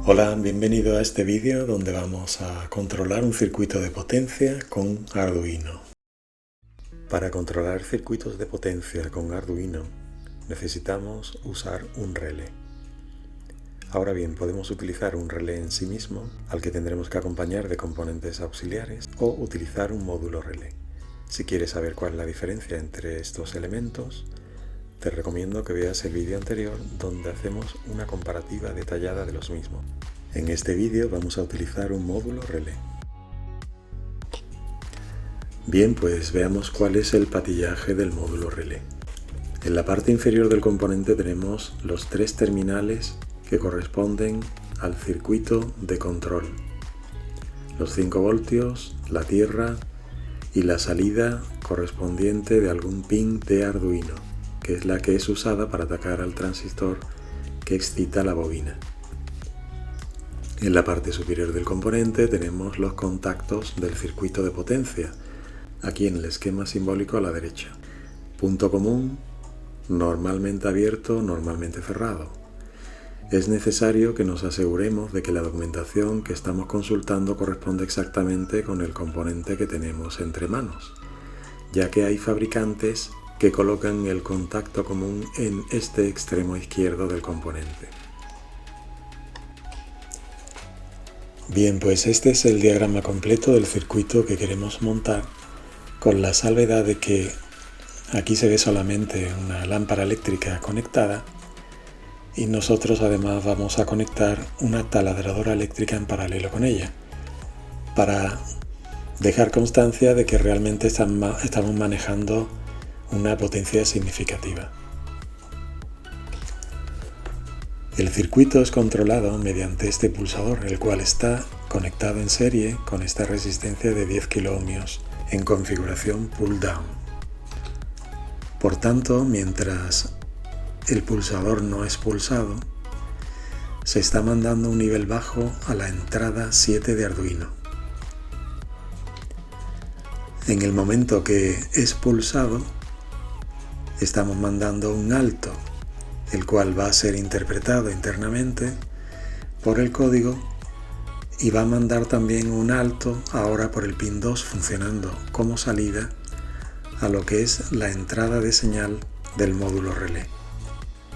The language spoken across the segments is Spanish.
Hola, bienvenido a este vídeo donde vamos a controlar un circuito de potencia con Arduino. Para controlar circuitos de potencia con Arduino necesitamos usar un relé. Ahora bien, podemos utilizar un relé en sí mismo, al que tendremos que acompañar de componentes auxiliares, o utilizar un módulo relé. Si quieres saber cuál es la diferencia entre estos elementos, te recomiendo que veas el vídeo anterior donde hacemos una comparativa detallada de los mismos. En este vídeo vamos a utilizar un módulo relé. Bien, pues veamos cuál es el patillaje del módulo relé. En la parte inferior del componente tenemos los tres terminales que corresponden al circuito de control. Los 5 voltios, la tierra y la salida correspondiente de algún pin de Arduino, que es la que es usada para atacar al transistor que excita la bobina. En la parte superior del componente tenemos los contactos del circuito de potencia, aquí en el esquema simbólico a la derecha. Punto común, normalmente abierto, normalmente cerrado. Es necesario que nos aseguremos de que la documentación que estamos consultando corresponde exactamente con el componente que tenemos entre manos, ya que hay fabricantes que colocan el contacto común en este extremo izquierdo del componente. Bien, pues este es el diagrama completo del circuito que queremos montar, con la salvedad de que aquí se ve solamente una lámpara eléctrica conectada y nosotros además vamos a conectar una taladradora eléctrica en paralelo con ella, para dejar constancia de que realmente estamos manejando una potencia significativa. El circuito es controlado mediante este pulsador, el cual está conectado en serie con esta resistencia de 10 kΩ en configuración pull-down. Por tanto, mientras el pulsador no es pulsado, se está mandando un nivel bajo a la entrada 7 de Arduino. En el momento que es pulsado, estamos mandando un alto, el cual va a ser interpretado internamente por el código y va a mandar también un alto ahora por el pin 2 funcionando como salida a lo que es la entrada de señal del módulo relé.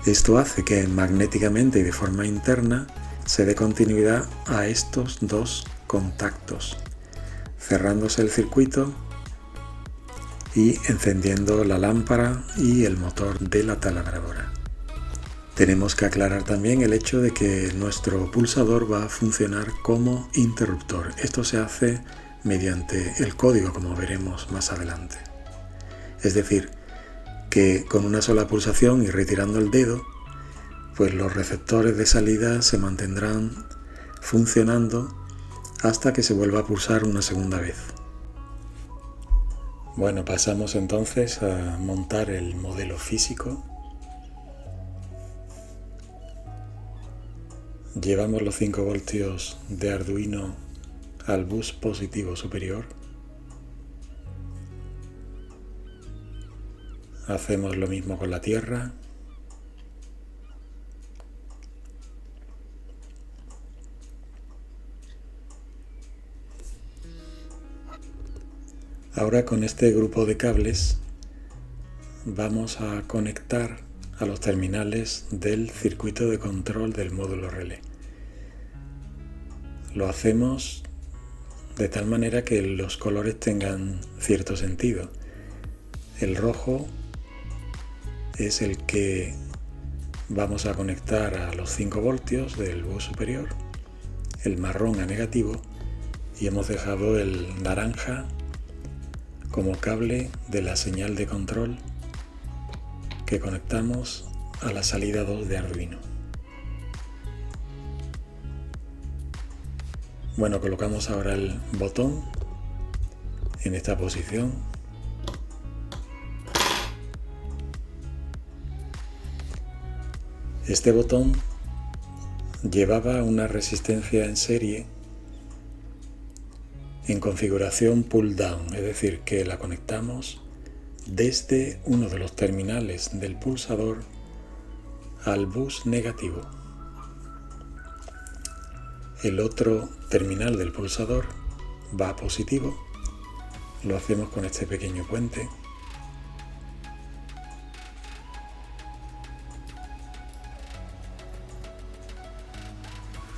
Esto hace que magnéticamente y de forma interna se dé continuidad a estos dos contactos, cerrándose el circuito y encendiendo la lámpara y el motor de la taladradora. Tenemos que aclarar también el hecho de que nuestro pulsador va a funcionar como interruptor. Esto se hace mediante el código, como veremos más adelante. Es decir, que con una sola pulsación y retirando el dedo, pues los receptores de salida se mantendrán funcionando hasta que se vuelva a pulsar una segunda vez. Bueno, pasamos entonces a montar el modelo físico. Llevamos los 5 voltios de Arduino al bus positivo superior. Hacemos lo mismo con la tierra. Ahora con este grupo de cables vamos a conectar a los terminales del circuito de control del módulo relé. Lo hacemos de tal manera que los colores tengan cierto sentido. El rojo es el que vamos a conectar a los 5 voltios del bus superior, el marrón a negativo y hemos dejado el naranja como cable de la señal de control que conectamos a la salida 2 de Arduino. Bueno, colocamos ahora el botón en esta posición. Este botón llevaba una resistencia en serie en configuración pull-down, es decir, que la conectamos desde uno de los terminales del pulsador al bus negativo. el otro terminal del pulsador va a positivo. Lo hacemos con este pequeño puente.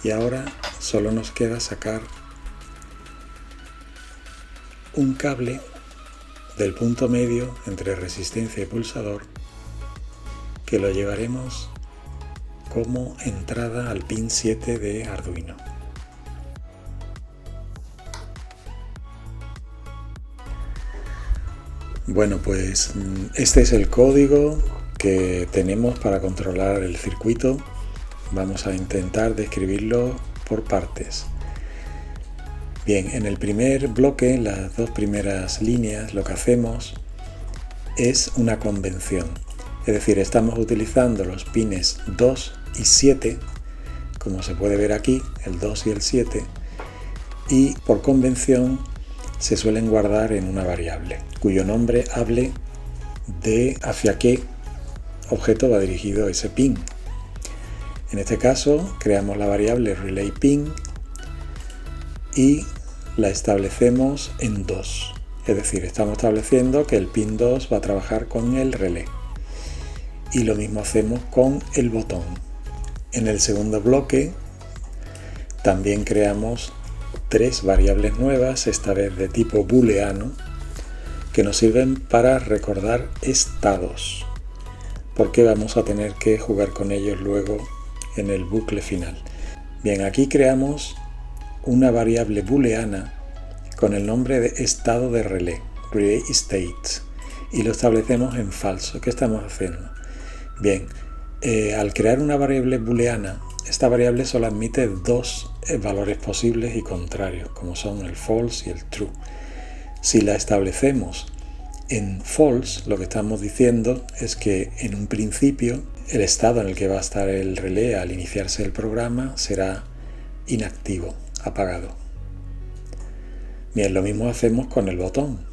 Y ahora solo nos queda sacar un cable del punto medio entre resistencia y pulsador, que lo llevaremos como entrada al pin 7 de Arduino. Bueno, pues este es el código que tenemos para controlar el circuito. Vamos a intentar describirlo por partes. Bien, en el primer bloque, las dos primeras líneas, lo que hacemos es una convención. Es decir, estamos utilizando los pines 2 y 7, como se puede ver aquí, el 2 y el 7, y por convención se suelen guardar en una variable, cuyo nombre hable de hacia qué objeto va dirigido ese pin. En este caso, creamos la variable relayPin y la establecemos en 2. Es decir, estamos estableciendo que el pin 2 va a trabajar con el relé. Y lo mismo hacemos con el botón. En el segundo bloque también creamos 3 variables nuevas, esta vez de tipo booleano, que nos sirven para recordar estados, porque vamos a tener que jugar con ellos luego en el bucle final. Bien, aquí creamos una variable booleana con el nombre de estado de relé, relay state, y lo establecemos en falso. ¿Qué estamos haciendo? Bien, al crear una variable booleana, esta variable solo admite 2 valores posibles y contrarios, como son el false y el true. Si la establecemos en false, lo que estamos diciendo es que en un principio el estado en el que va a estar el relé al iniciarse el programa será inactivo, apagado. Bien, lo mismo hacemos con el botón.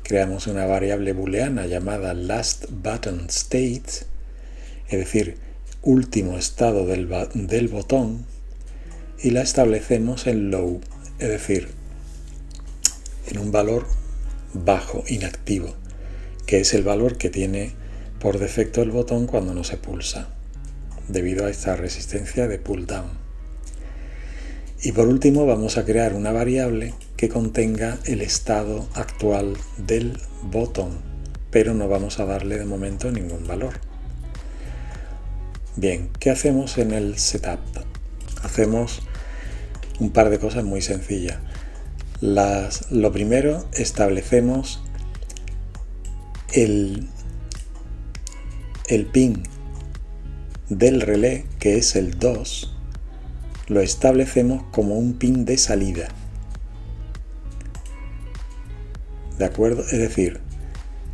Creamos una variable booleana llamada lastButtonState, es decir, último estado del botón, y la establecemos en low, es decir, en un valor bajo, inactivo, que es el valor que tiene por defecto el botón cuando no se pulsa, debido a esta resistencia de pull down. Y por último vamos a crear una variable que contenga el estado actual del botón, pero no vamos a darle de momento ningún valor. Bien, ¿qué hacemos en el setup? Hacemos un par de cosas muy sencillas. Lo primero, establecemos el pin del relé, que es el 2, lo establecemos como un pin de salida. ¿De acuerdo? Es decir,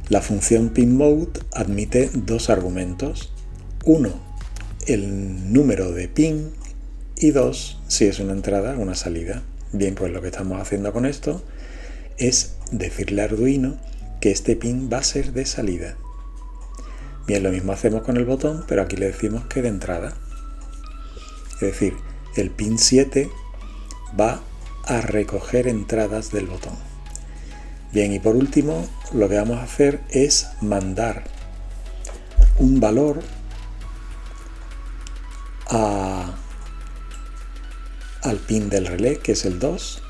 la función pinMode admite 2 argumentos. 1, el número de pin, y 2, si es una entrada o una salida. Bien, pues lo que estamos haciendo con esto es decirle a Arduino que este pin va a ser de salida. Bien, lo mismo hacemos con el botón, pero aquí le decimos que de entrada. Es decir, el pin 7 va a recoger entradas del botón. Bien, y por último, lo que vamos a hacer es mandar un valor al pin del relé, que es el 2.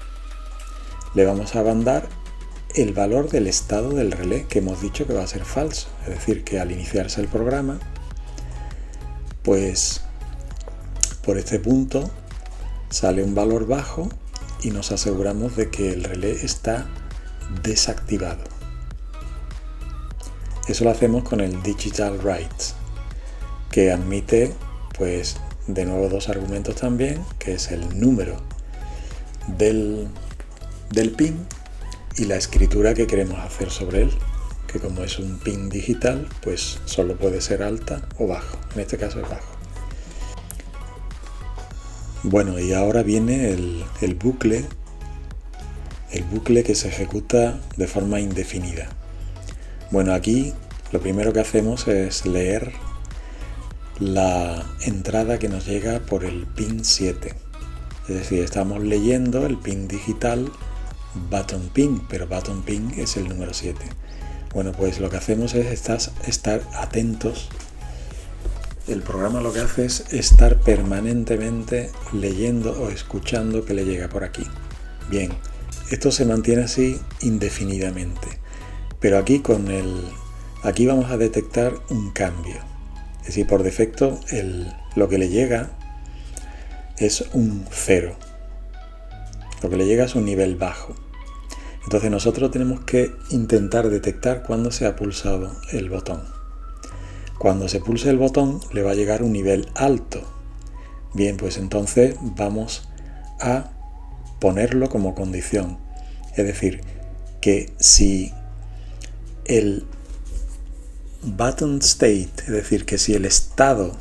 Le vamos a mandar el valor del estado del relé, que hemos dicho que va a ser falso. Es decir, que al iniciarse el programa, pues por este punto sale un valor bajo y nos aseguramos de que el relé está desactivado. Eso lo hacemos con el Digital Write, que admite, pues, de nuevo 2 argumentos también, que es el número del pin y la escritura que queremos hacer sobre él, que como es un pin digital, pues solo puede ser alta o bajo. En este caso es bajo. Bueno, y ahora viene el bucle que se ejecuta de forma indefinida. Bueno, aquí lo primero que hacemos es leer la entrada que nos llega por el pin 7. Es decir, estamos leyendo el pin digital button pin, pero button pin es el número 7. Bueno, pues lo que hacemos es estar atentos. El programa lo que hace es estar permanentemente leyendo o escuchando que le llega por aquí. Bien, esto se mantiene así indefinidamente, pero aquí aquí vamos a detectar un cambio. Es decir, por defecto lo que le llega es un 0. Lo que le llega es un nivel bajo. Entonces nosotros tenemos que intentar detectar cuándo se ha pulsado el botón. Cuando se pulse el botón le va a llegar un nivel alto. Bien, pues entonces vamos a ponerlo como condición. Es decir, que si el button state, es decir, que si el estado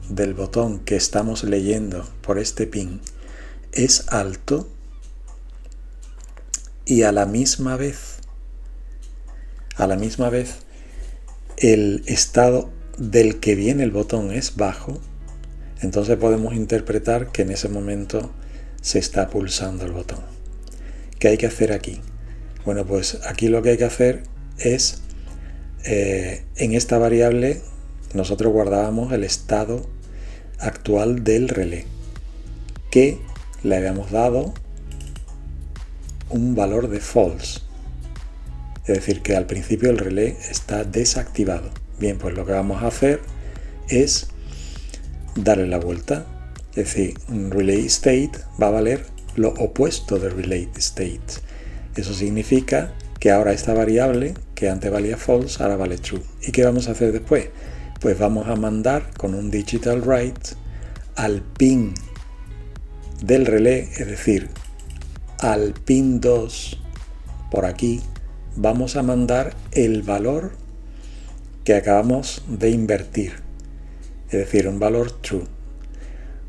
del botón que estamos leyendo por este pin es alto y a la misma vez el estado del que viene el botón es bajo, entonces podemos interpretar que en ese momento se está pulsando el botón. ¿Qué hay que hacer aquí? Bueno, pues aquí lo que hay que hacer es, en esta variable, nosotros guardábamos el estado actual del relé, que le habíamos dado un valor de false. Es decir, que al principio el relé está desactivado. Bien, pues lo que vamos a hacer es darle la vuelta. Es decir, un relay state va a valer lo opuesto de relay state. Eso significa que ahora esta variable, que antes valía false, ahora vale true. ¿Y qué vamos a hacer después? Pues vamos a mandar con un digital write al pin del relé, es decir, al pin 2 por aquí, vamos a mandar el valor que acabamos de invertir, es decir, un valor true.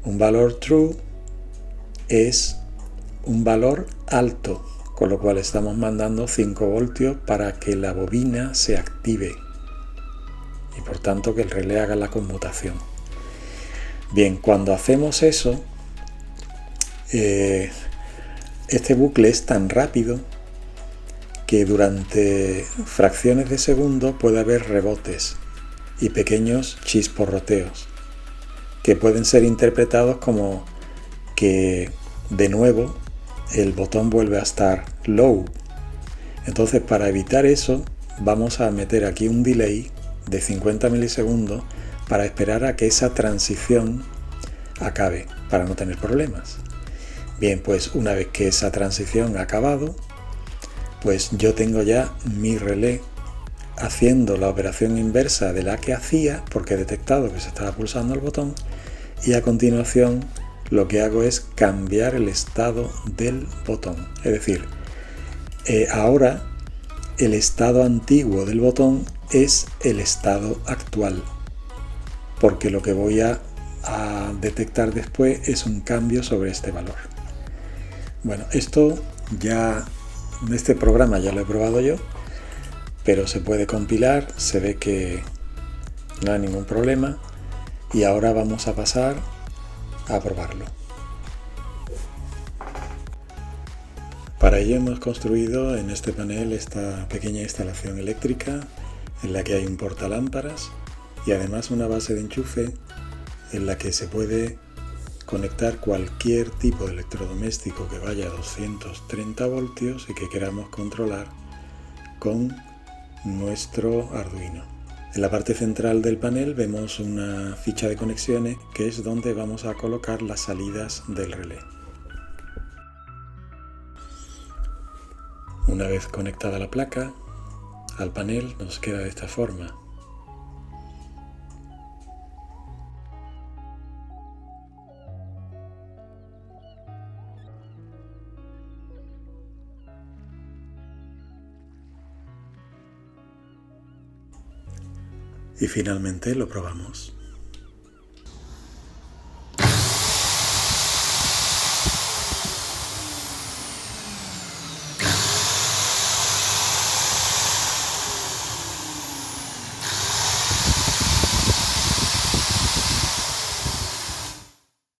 Un valor true es un valor alto, con lo cual estamos mandando 5 voltios para que la bobina se active y por tanto que el relé haga la conmutación. Bien, cuando hacemos eso, este bucle es tan rápido que durante fracciones de segundo puede haber rebotes y pequeños chisporroteos que pueden ser interpretados como que de nuevo el botón vuelve a estar low. Entonces, para evitar eso, vamos a meter aquí un delay de 50 milisegundos para esperar a que esa transición acabe, para no tener problemas. Bien, pues una vez que esa transición ha acabado, pues yo tengo ya mi relé haciendo la operación inversa de la que hacía, porque he detectado que se estaba pulsando el botón, y a continuación lo que hago es cambiar el estado del botón. Es decir, ahora el estado antiguo del botón es el estado actual, porque lo que voy a detectar después es un cambio sobre este valor. Bueno, esto ya, este programa ya lo he probado yo, pero se puede compilar, se ve que no hay ningún problema y ahora vamos a pasar a probarlo. Para ello hemos construido en este panel esta pequeña instalación eléctrica en la que hay un portalámparas y además una base de enchufe en la que se puede conectar cualquier tipo de electrodoméstico que vaya a 230 voltios y que queramos controlar con nuestro Arduino. En la parte central del panel vemos una ficha de conexiones que es donde vamos a colocar las salidas del relé. Una vez conectada la placa al panel nos queda de esta forma. Y finalmente lo probamos.